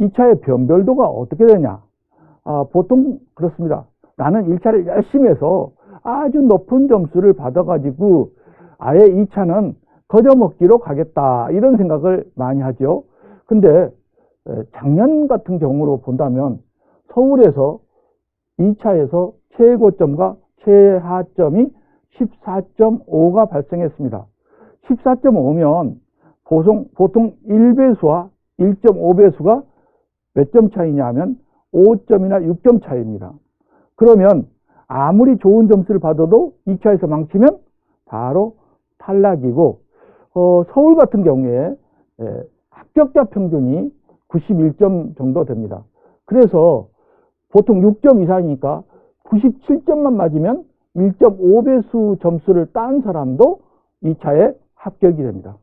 2차의 변별도가 어떻게 되냐? 보통 그렇습니다. 나는 1차를 열심히 해서 아주 높은 점수를 받아가지고 아예 2차는 거저먹기로 가겠다. 이런 생각을 많이 하죠. 근데 작년 같은 경우로 본다면 서울에서 2차에서 최고점과 최하점이 14.5가 발생했습니다. 14.5면 보통 1배수와 1.5배수가 몇 점 차이냐 하면 5점이나 6점 차이입니다. 그러면 아무리 좋은 점수를 받아도 2차에서 망치면 바로 탈락이고, 서울 같은 경우에 합격자 평균이 91점 정도 됩니다. 그래서 보통 6점 이상이니까 97점만 맞으면 1.5배수 점수를 딴 사람도 2차에 합격이 됩니다.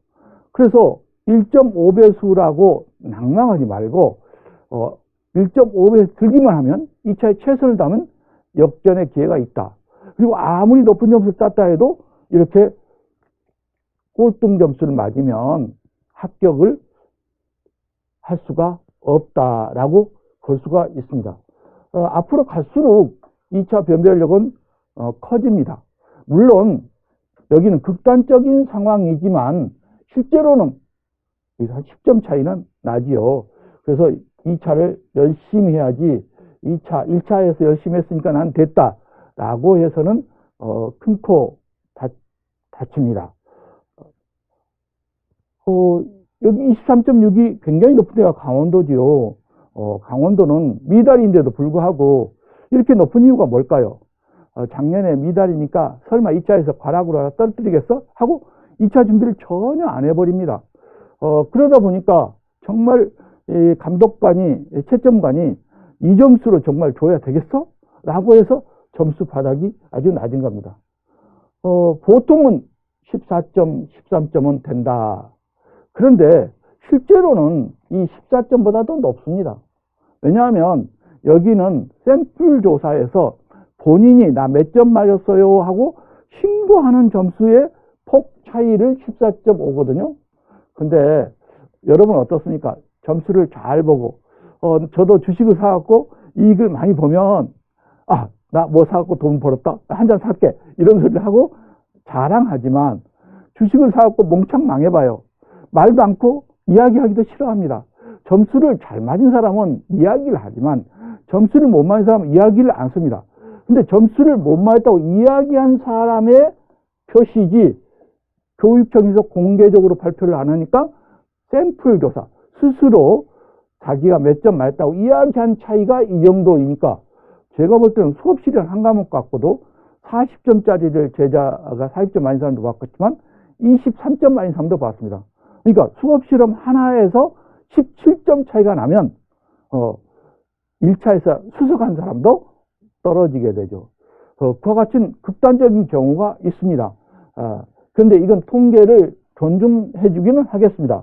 그래서 1.5배수라고 낭망하지 말고 1.5배수 들기만 하면 2차에 최선을 다하면 역전의 기회가 있다. 그리고 아무리 높은 점수를 땄다 해도 이렇게 꼴등 점수를 맞으면 합격을 할 수가 없다라고 볼 수가 있습니다. 앞으로 갈수록 2차 변별력은 커집니다. 물론 여기는 극단적인 상황이지만 실제로는 한 10점 차이는 나지요. 그래서 2차를 열심히 해야지 1차에서 열심히 했으니까 난 됐다라고 해서는 큰 코 다칩니다. 여기 23.6이 굉장히 높은 데가 강원도지요. 강원도는 미달인데도 불구하고 이렇게 높은 이유가 뭘까요? 작년에 미달이니까 설마 2차에서 과락으로 하나 떨어뜨리겠어? 하고 2차 준비를 전혀 안 해버립니다. 그러다 보니까 정말 이 감독관이, 채점관이 이 점수로 정말 줘야 되겠어? 라고 해서 점수 바닥이 아주 낮은 겁니다. 보통은 14점, 13점은 된다. 그런데 실제로는 이 14점보다도 높습니다. 왜냐하면 여기는 샘플 조사에서 본인이 나 몇 점 맞았어요 하고 신고하는 점수의 폭 차이를 14.5거든요. 근데 여러분 어떻습니까? 점수를 잘 보고 저도 주식을 사갖고 이익을 많이 보면 나 뭐 사갖고 돈 벌었다? 한 잔 살게. 이런 소리를 하고 자랑하지만 주식을 사갖고 몽창 망해봐요. 말도 않고 이야기하기도 싫어합니다. 점수를 잘 맞은 사람은 이야기를 하지만 점수를 못 맞은 사람은 이야기를 안 씁니다. 근데 점수를 못 맞았다고 이야기한 사람의 표시지 교육청에서 공개적으로 발표를 안 하니까 샘플 조사 스스로 자기가 몇 점 맞았다고 이야기한 차이가 이 정도이니까 제가 볼 때는 수업 시간 한 과목 갖고도 40점짜리를 제자가 40점 맞은 사람도 봤겠지만 23점 맞은 사람도 봤습니다. 그러니까 수업 실험 하나에서 17점 차이가 나면 1차에서 수석한 사람도 떨어지게 되죠. 그와 같은 극단적인 경우가 있습니다. 그런데 이건 통계를 존중해 주기는 하겠습니다.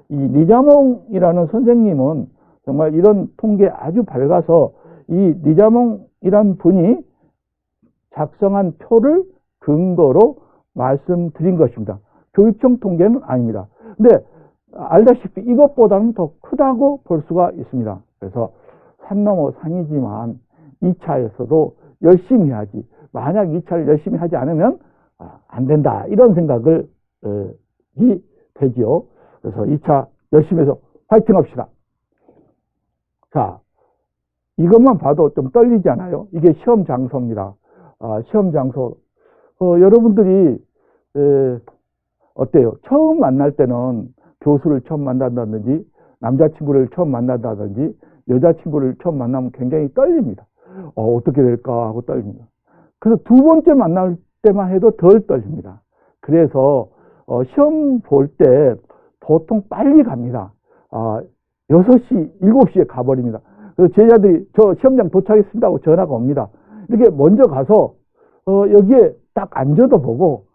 이 리자몽이라는 선생님은 정말 이런 통계 아주 밝아서 이 리자몽이란 분이 작성한 표를 근거로 말씀드린 것입니다. 교육청 통계는 아닙니다. 근데 알다시피 이것보다는 더 크다고 볼 수가 있습니다. 그래서 산 넘어 산이지만 2차에서도 열심히 해야지. 만약 2차를 열심히 하지 않으면 안 된다. 이런 생각을 이 되지요. 그래서 2차 열심히 해서 파이팅 합시다. 자, 이것만 봐도 좀 떨리지 않아요? 이게 시험 장소입니다. 시험 장소. 여러분들이 어때요? 처음 만날 때는 교수를 처음 만난다든지 남자친구를 처음 만난다든지 여자친구를 처음 만나면 굉장히 떨립니다. 어떻게 될까 하고 떨립니다. 그래서 두 번째 만날 때만 해도 덜 떨립니다. 그래서 시험 볼 때 보통 빨리 갑니다. 6시, 7시에 가버립니다. 그래서 제자들이 저 시험장 도착했습니다 하고 전화가 옵니다. 이렇게 먼저 가서 여기에 딱 앉아도 보고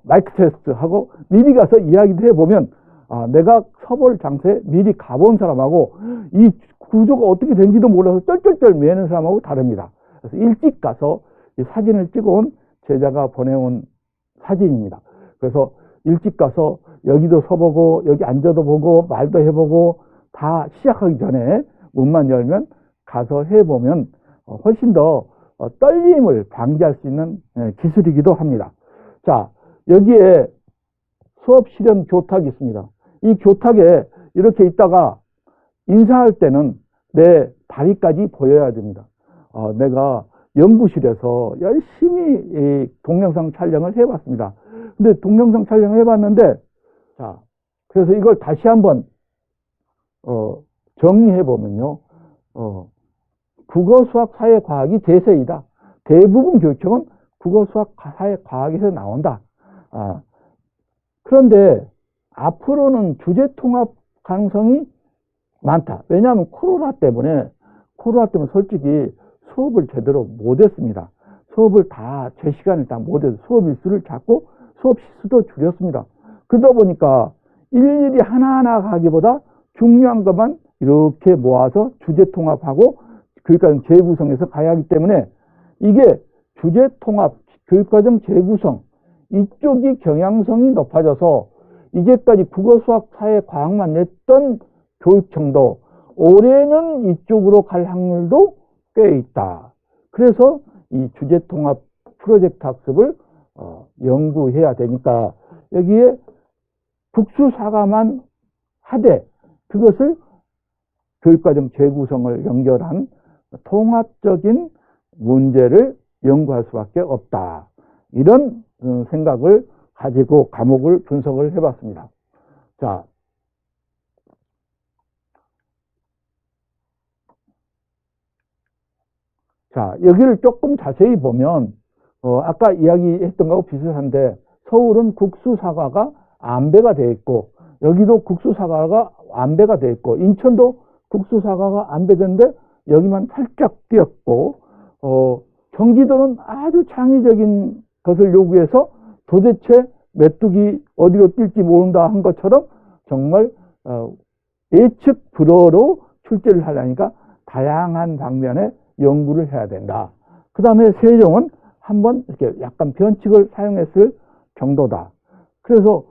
마이크 테스트 하고 미리 가서 이야기도 해보면 내가 서볼 장소에 미리 가본 사람하고 이 구조가 어떻게 된지도 몰라서 쩔쩔쩔 매는 사람하고 다릅니다. 그래서 일찍 가서 이 사진을 찍어온 제자가 보내온 사진입니다. 그래서 일찍 가서 여기도 서보고 여기 앉아도 보고 말도 해보고 다 시작하기 전에 문만 열면 가서 해보면 훨씬 더 떨림을 방지할 수 있는 기술이기도 합니다. 자, 여기에 수업 실현 교탁이 있습니다. 이 교탁에 이렇게 있다가 인사할 때는 내 다리까지 보여야 됩니다. 내가 연구실에서 열심히 동영상 촬영을 해봤습니다. 근데 동영상 촬영을 해봤는데, 자, 그래서 이걸 다시 한번 정리해보면요. 국어, 수학, 사회, 과학이 대세이다. 대부분 교육청은 국어, 수학, 사회, 과학에서 나온다. 그런데 앞으로는 주제 통합 가능성이 많다. 왜냐하면 코로나 때문에 솔직히 수업을 제대로 못했습니다. 수업을 다 제 시간을 다 못해서 수업 일수를 잡고 수업 시수도 줄였습니다. 그러다 보니까 일일이 하나하나 가기보다 중요한 것만 이렇게 모아서 주제 통합하고 교육과정 재구성해서 가야 하기 때문에 이게 주제 통합, 교육과정 재구성 이쪽이 경향성이 높아져서 이제까지 국어, 수학, 사회, 과학만 냈던 교육청도 올해는 이쪽으로 갈 확률도 꽤 있다. 그래서 이 주제 통합 프로젝트 학습을 연구해야 되니까 여기에 국수사과만 하되 그것을 교육과정 재구성을 연결한 통합적인 문제를 연구할 수밖에 없다. 이런 생각을 가지고 과목을 분석을 해봤습니다. 자, 여기를 조금 자세히 보면 아까 이야기했던 거하고 비슷한데 서울은 국수사과가 안배가 되어 있고 여기도 국수사과가 안배가 되어 있고 인천도 국수사과가 안배되는데 여기만 살짝 띄었고 경기도는 아주 창의적인 것을 요구해서 도대체 메뚜기 어디로 뛸지 모른다 한 것처럼 정말 예측 불허로 출제를 하려니까 다양한 방면의 연구를 해야 된다. 그 다음에 세종은 한번 이렇게 약간 변칙을 사용했을 정도다. 그래서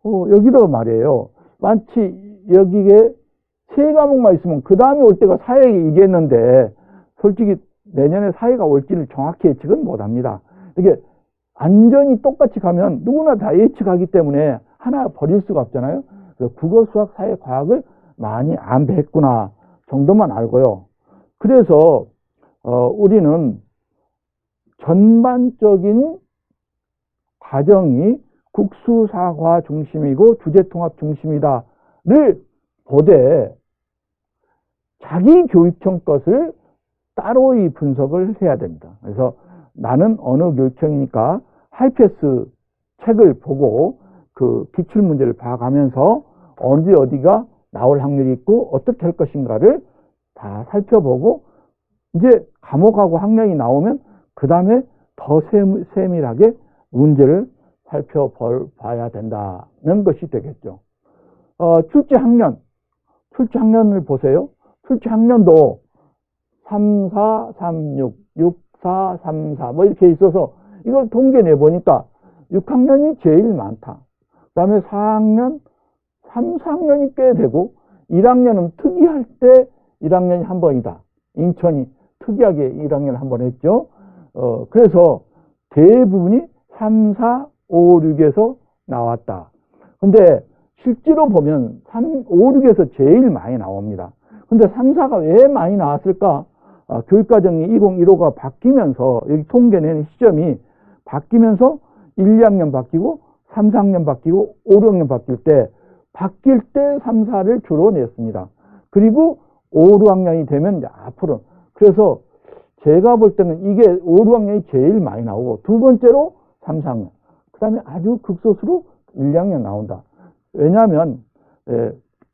여기도 말이에요. 마치 여기에 세 과목만 있으면 그 다음에 올 때가 사회이겠는데 솔직히 내년에 사회가 올지를 정확히 예측은 못합니다. 이게 완전히 똑같이 가면 누구나 다 예측하기 때문에 하나 버릴 수가 없잖아요. 그래서 국어, 수학, 사회, 과학을 많이 안배했구나 정도만 알고요. 그래서 우리는 전반적인 과정이 국수사과 중심이고 주제통합 중심이다를 보되 자기 교육청 것을 따로이 분석을 해야 됩니다. 그래서 나는 어느 교육청이니까 하이패스 책을 보고 그 기출문제를 봐가면서 어디가 나올 확률이 있고 어떻게 할 것인가를 다 살펴보고 이제 과목하고 학년이 나오면 그 다음에 더 세밀하게 문제를 살펴봐야 된다는 것이 되겠죠. 출제 학년을 보세요. 출제 학년도 3, 4, 3, 6, 6, 4, 3, 4 뭐 이렇게 있어서 이걸 통계 내보니까 6학년이 제일 많다. 그 다음에 4학년, 3, 4학년이 꽤 되고 1학년은 특이할 때 1학년이 한 번이다. 인천이 특이하게 1학년 한 번 했죠. 그래서 대부분이 3, 4, 5, 6에서 나왔다. 근데 실제로 보면 3, 5, 6에서 제일 많이 나옵니다. 근데 3, 4가 왜 많이 나왔을까? 교육과정이 2015가 바뀌면서 여기 통계 내는 시점이 바뀌면서 1, 2학년 바뀌고 3, 4학년 바뀌고 5, 6학년 바뀔 때 3, 4를 주로 냈습니다. 그리고 5, 6학년이 되면 이제 앞으로 그래서 제가 볼 때는 이게 5, 6학년이 제일 많이 나오고 두 번째로 3, 4학년 그 다음에 아주 극소수로 1, 2학년 나온다. 왜냐하면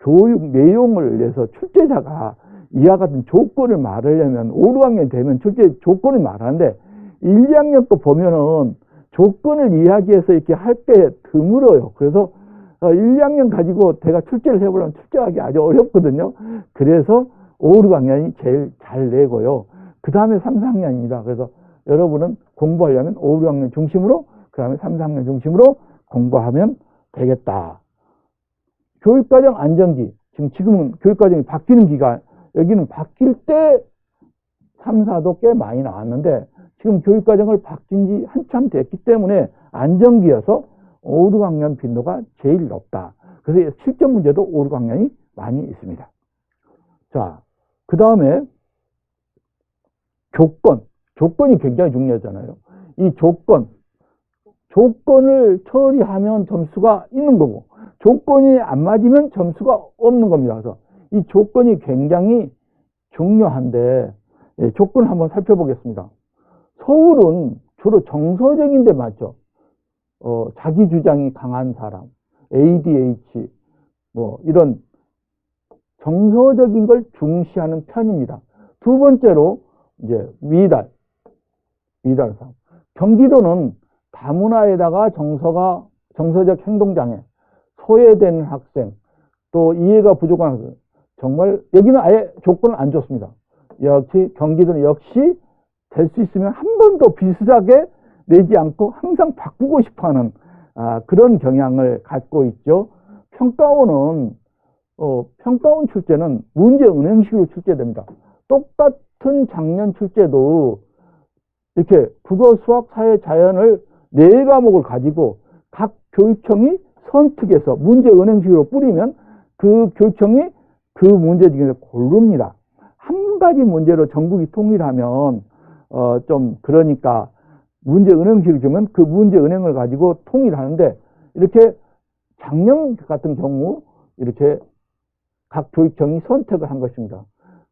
교육 내용을 위해서 출제자가 이와 같은 조건을 말하려면 5, 6학년 되면 출제 조건을 말하는데 1, 2학년 거 보면은 조건을 이야기해서 이렇게 할 때 드물어요. 그래서 1, 2학년 가지고 제가 출제를 해보려면 출제하기 아주 어렵거든요. 그래서 5, 6학년이 제일 잘 내고요. 그 다음에 3, 4학년입니다. 그래서 여러분은 공부하려면 5, 6학년 중심으로 그 다음에 3, 4학년 중심으로 공부하면 되겠다. 교육과정 안정기. 지금은 교육과정이 바뀌는 여기는 바뀔 때 3, 4도 꽤 많이 나왔는데 지금 교육과정을 바뀐 지 한참 됐기 때문에 안정기여서 오류강연 빈도가 제일 높다. 그래서 실전 문제도 오류강연이 많이 있습니다. 자, 그 다음에 조건이 굉장히 중요하잖아요. 이 조건을 처리하면 점수가 있는 거고 조건이 안 맞으면 점수가 없는 겁니다. 그래서 이 조건이 굉장히 중요한데 조건을 한번 살펴보겠습니다. 서울은 주로 정서적인 데 맞죠. 자기 주장이 강한 사람, ADH, 이런 정서적인 걸 중시하는 편입니다. 두 번째로 이제 미달 사람. 경기도는 다문화에다가 정서적 행동장애, 소외된 학생, 또 이해가 부족한 학생. 정말 여기는 아예 조건을 안 줬습니다. 역시 경기도는 역시 될 수 있으면 한 번도 비슷하게 내지 않고 항상 바꾸고 싶어하는 그런 경향을 갖고 있죠. 평가원 출제는 문제 은행식으로 출제됩니다. 똑같은 작년 출제도 이렇게 국어, 수학, 사회, 자연을 4과목을 가지고 각 교육청이 선특해서 문제 은행식으로 뿌리면 그 교육청이 그 문제 중에서 고릅니다. 한 가지 문제로 전국이 통일하면 좀 그러니까 문제 은행식을 주면 그 문제 은행을 가지고 통일하는데 이렇게 작년 같은 경우 이렇게 각 교육청이 선택을 한 것입니다.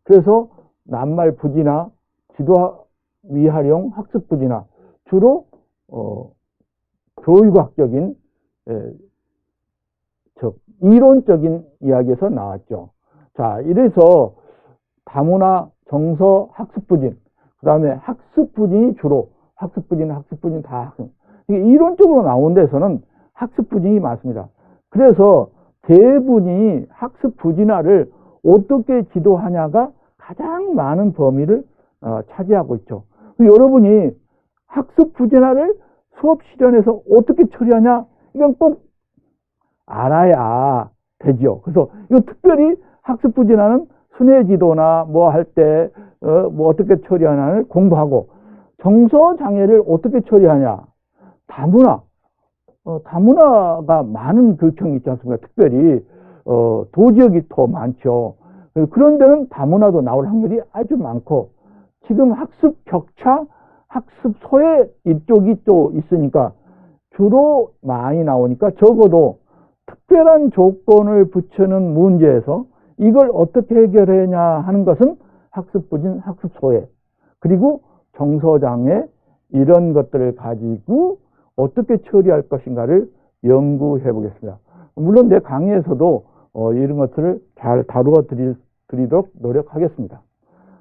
그래서 낱말 부지나 지도 미활용 학습 부지나 주로 교육학적인 이론적인 이야기에서 나왔죠. 자, 이래서 다문화 정서 학습 부진, 그 다음에 학습 부진이 주로 학습 부진 다 학습. 이론적으로 나온 데서는 학습 부진이 많습니다. 그래서 대부분이 학습 부진화를 어떻게 지도하냐가 가장 많은 범위를 차지하고 있죠. 여러분이 학습 부진화를 수업 실현에서 어떻게 처리하냐 이건 꼭 알아야 되죠. 그래서 이거 특별히 학습 부진화는 순회 지도나 할 때 어떻게 처리하냐를 공부하고 정서 장애를 어떻게 처리하냐 다문화가 많은 교육청이 있지 않습니까? 특별히 도지역이 더 많죠. 그런 데는 다문화도 나올 확률이 아주 많고 지금 학습 격차, 학습 소외 이쪽이 또 있으니까 주로 많이 나오니까 적어도 특별한 조건을 붙이는 문제에서 이걸 어떻게 해결하냐 하는 것은 학습 부진, 학습 소외, 그리고 정서장애 이런 것들을 가지고 어떻게 처리할 것인가를 연구해 보겠습니다. 물론 내 강의에서도 이런 것들을 잘 다루어 드리도록 노력하겠습니다.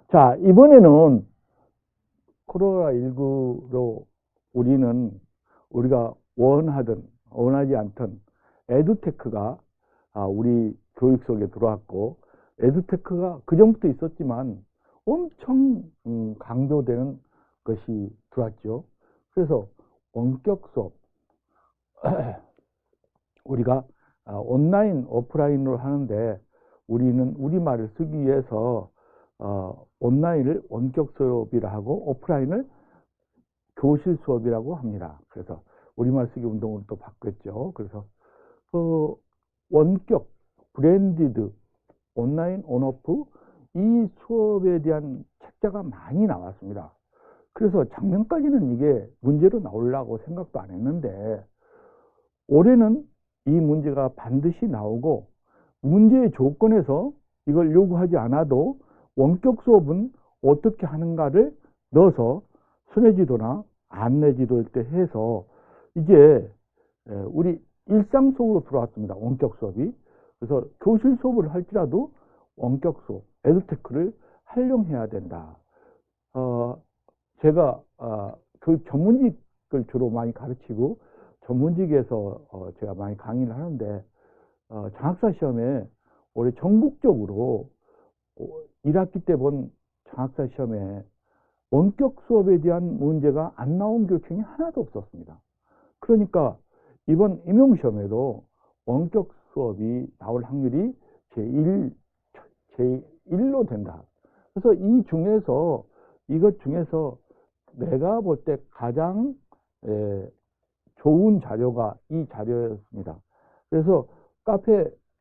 자, 이번에는 코로나19로 우리가 원하지 않던 에듀테크가 우리 교육 속에 들어왔고 에듀테크가 그전부터 있었지만 엄청 강조되는 것이 들어왔죠. 그래서 원격 수업 우리가 온라인, 오프라인으로 하는데 우리는 우리말을 쓰기 위해서 온라인을 원격 수업이라 하고 오프라인을 교실 수업이라고 합니다. 그래서 우리말 쓰기 운동을 또 바꿨죠. 그래서 원격, 브랜디드, 온라인, 온오프 이 수업에 대한 책자가 많이 나왔습니다. 그래서 작년까지는 이게 문제로 나오려고 생각도 안 했는데 올해는 이 문제가 반드시 나오고 문제의 조건에서 이걸 요구하지 않아도 원격 수업은 어떻게 하는가를 넣어서 순회지도나 안내지도일 때 해서 이제 우리 일상 속으로 들어왔습니다. 원격 수업이. 그래서 교실 수업을 할지라도 원격 수업, 에듀테크를 활용해야 된다. 제가 교육 전문직을 주로 많이 가르치고 전문직에서 제가 많이 강의를 하는데 장학사 시험에 올해 전국적으로 1학기 때 본 장학사 시험에 원격 수업에 대한 문제가 안 나온 교육청이 하나도 없었습니다. 그러니까 이번 임용시험에도 원격 수업이 나올 확률이 제1 1로 된다. 그래서 이것 중에서 내가 볼 때 가장 좋은 자료가 이 자료였습니다. 그래서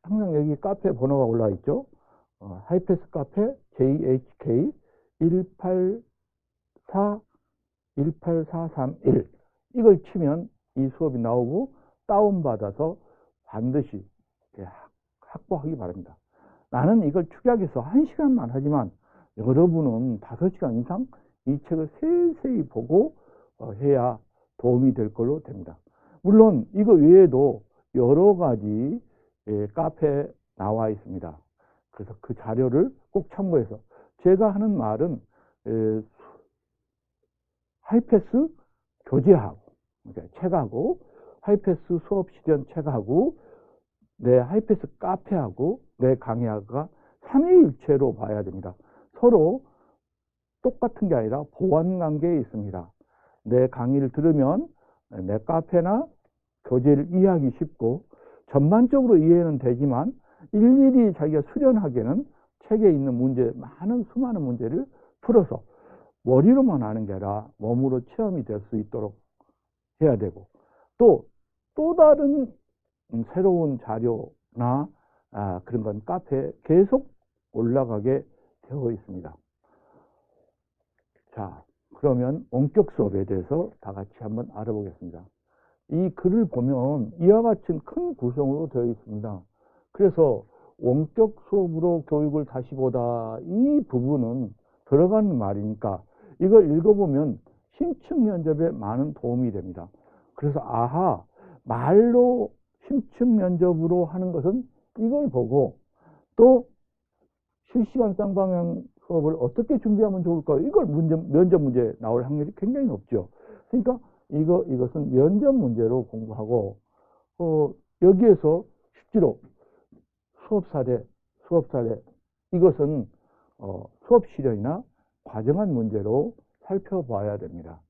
항상 여기 카페 번호가 올라와 있죠. 하이패스 카페 JHK 18431 이걸 치면 이 수업이 나오고 다운받아서 반드시 확보하기 바랍니다. 나는 이걸 축약해서 1시간만 하지만 여러분은 5시간 이상 이 책을 세세히 보고 해야 도움이 될 걸로 됩니다. 물론 이거 외에도 여러 가지 카페에 나와 있습니다. 그래서 그 자료를 꼭 참고해서 제가 하는 말은 하이패스 교재하고 그러니까 책하고 하이패스 수업 실현 책하고 내 하이패스 카페하고 내 강의가 삼위일체로 봐야 됩니다. 서로 똑같은 게 아니라 보완관계에 있습니다. 내 강의를 들으면 내 카페나 교재를 이해하기 쉽고 전반적으로 이해는 되지만 일일이 자기가 수련하기에는 책에 있는 수많은 문제를 풀어서 머리로만 하는 게 아니라 몸으로 체험이 될 수 있도록 해야 되고 또 다른 새로운 자료나 그런 건 카페에 계속 올라가게 되어 있습니다. 자, 그러면 원격 수업에 대해서 다 같이 한번 알아보겠습니다. 이 글을 보면 이와 같은 큰 구성으로 되어 있습니다. 그래서 원격 수업으로 교육을 다시 보다 이 부분은 들어가는 말이니까 이걸 읽어보면 심층 면접에 많은 도움이 됩니다. 그래서 말로 심층 면접으로 하는 것은 이걸 보고 또 실시간 쌍방향 수업을 어떻게 준비하면 좋을까? 이걸 면접 문제 나올 확률이 굉장히 높죠. 그러니까 이것은 면접 문제로 공부하고 여기에서 실제로 수업 사례 이것은 수업 실현이나 과정한 문제로 살펴봐야 됩니다.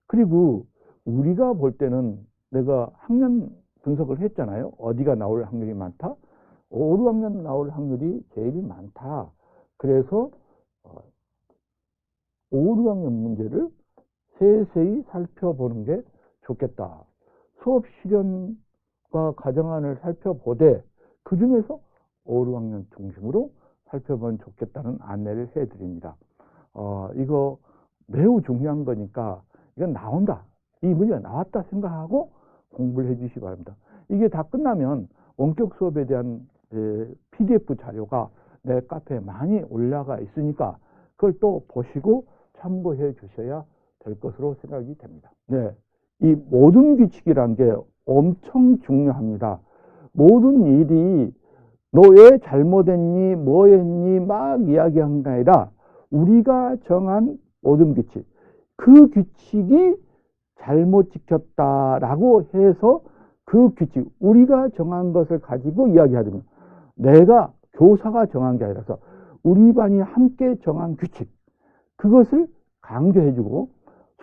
그리고 우리가 볼 때는 내가 학년 분석을 했잖아요. 어디가 나올 확률이 많다? 5, 6학년 나올 확률이 제일 많다. 그래서 5, 6학년 문제를 세세히 살펴보는 게 좋겠다. 수업 실현과 과정안을 살펴보되 그 중에서 5, 6학년 중심으로 살펴보면 좋겠다는 안내를 해드립니다. 이거 매우 중요한 거니까 이건 나온다. 이 문제가 나왔다 생각하고 공부를 해주시기 바랍니다. 이게 다 끝나면 원격 수업에 대한 PDF 자료가 내 카페에 많이 올라가 있으니까 그걸 또 보시고 참고해 주셔야 될 것으로 생각이 됩니다. 네, 이 모든 규칙이란 게 엄청 중요합니다. 모든 일이 너 왜 잘못했니, 뭐 했니 막 이야기한 게 아니라 우리가 정한 모든 규칙, 그 규칙이 잘못 지켰다라고 해서 그 규칙, 우리가 정한 것을 가지고 이야기하자면 내가 교사가 정한 게 아니라서 우리 반이 함께 정한 규칙, 그것을 강조해주고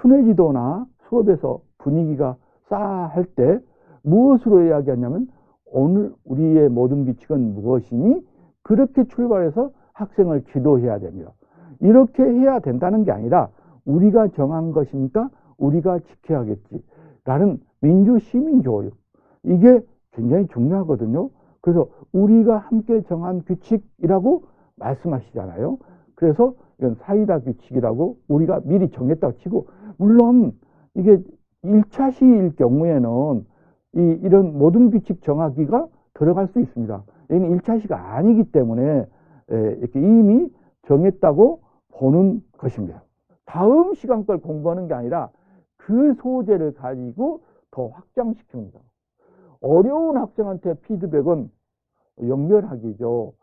순회지도나 수업에서 분위기가 싸할 때 무엇으로 이야기하냐면 오늘 우리의 모든 규칙은 무엇이니? 그렇게 출발해서 학생을 지도해야 됩니다. 이렇게 해야 된다는 게 아니라 우리가 정한 것이니까 우리가 지켜야겠지 라는 민주시민교육, 이게 굉장히 중요하거든요. 그래서 우리가 함께 정한 규칙이라고 말씀하시잖아요. 그래서 이건 사이다 규칙이라고 우리가 미리 정했다고 치고, 물론 이게 1차 시일 경우에는 이런 모든 규칙 정하기가 들어갈 수 있습니다. 여기는 1차 시가 아니기 때문에 이렇게 이미 정했다고 보는 것입니다. 다음 시간 걸 공부하는 게 아니라 그 소재를 가지고 더 확장시킵니다. 어려운 학생한테 피드백은 연결하기죠.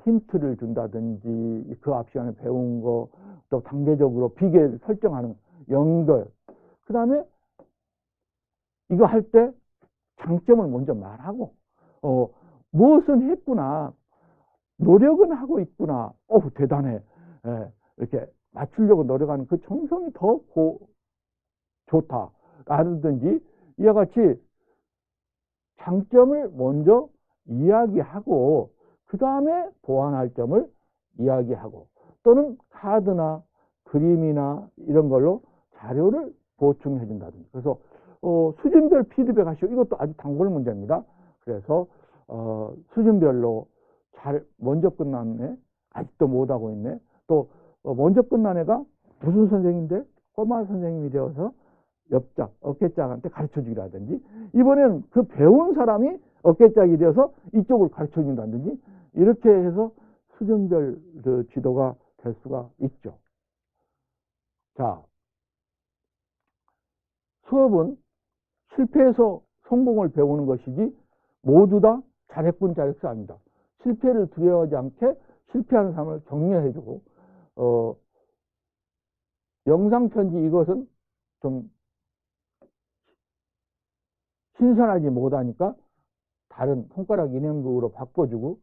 힌트를 준다든지 그 앞 시간에 배운 거, 또 단계적으로 비계 설정하는 연결. 그 다음에 이거 할 때 장점을 먼저 말하고 무엇은 했구나, 노력은 하고 있구나, 대단해, 이렇게 맞추려고 노력하는 그 정성이 더 좋다라든지, 이와 같이 장점을 먼저 이야기하고 그 다음에 보완할 점을 이야기하고 또는 카드나 그림이나 이런 걸로 자료를 보충해 준다든지. 그래서 수준별 피드백 하시고 이것도 아주 단골 문제입니다. 그래서 수준별로 잘 먼저 끝난 애 아직도 못하고 있네. 또 먼저 끝난 애가 무슨 선생님인데 꼬마 선생님이 되어서 옆짝, 어깨짝한테 가르쳐 주기라든지 이번에는 그 배운 사람이 어깨짝이 되어서 이쪽을 가르쳐 준다든지 이렇게 해서 수준별 그 지도가 될 수가 있죠. 자, 수업은 실패해서 성공을 배우는 것이지 모두 다 잘했군 잘했어 아닙니다. 실패를 두려워하지 않게 실패하는 사람을 격려해주고 영상편지 이것은 좀 신선하지 못하니까 다른 손가락 인형극으로 바꿔주고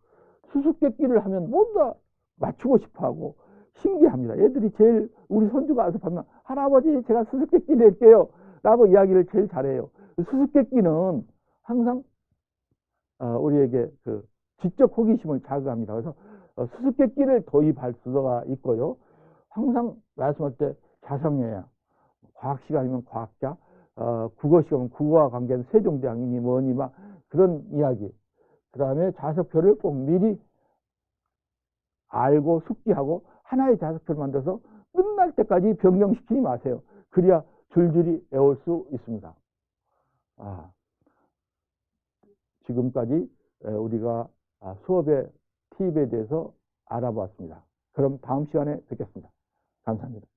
수수께끼를 하면 모두 다 맞추고 싶어하고 신기합니다. 애들이 제일 우리 손주가 와서 보면 할아버지 제가 수수께끼 낼게요 라고 이야기를 제일 잘해요. 수수께끼는 항상 우리에게 그 지적 호기심을 자극합니다. 그래서 수수께끼를 도입할 수가 있고요. 항상 말씀할 때 자성해야 과학 시간이면 과학자, 국어 시간이면 국어와 관계된 세종대왕이니 뭐니 막 그런 이야기. 그 다음에 자석표를 꼭 미리 알고 숙지하고 하나의 자석표를 만들어서 끝날 때까지 변경시키지 마세요. 그래야 줄줄이 외울 수 있습니다. 지금까지 우리가 수업의 팁에 대해서 알아보았습니다. 그럼 다음 시간에 뵙겠습니다. 감사합니다.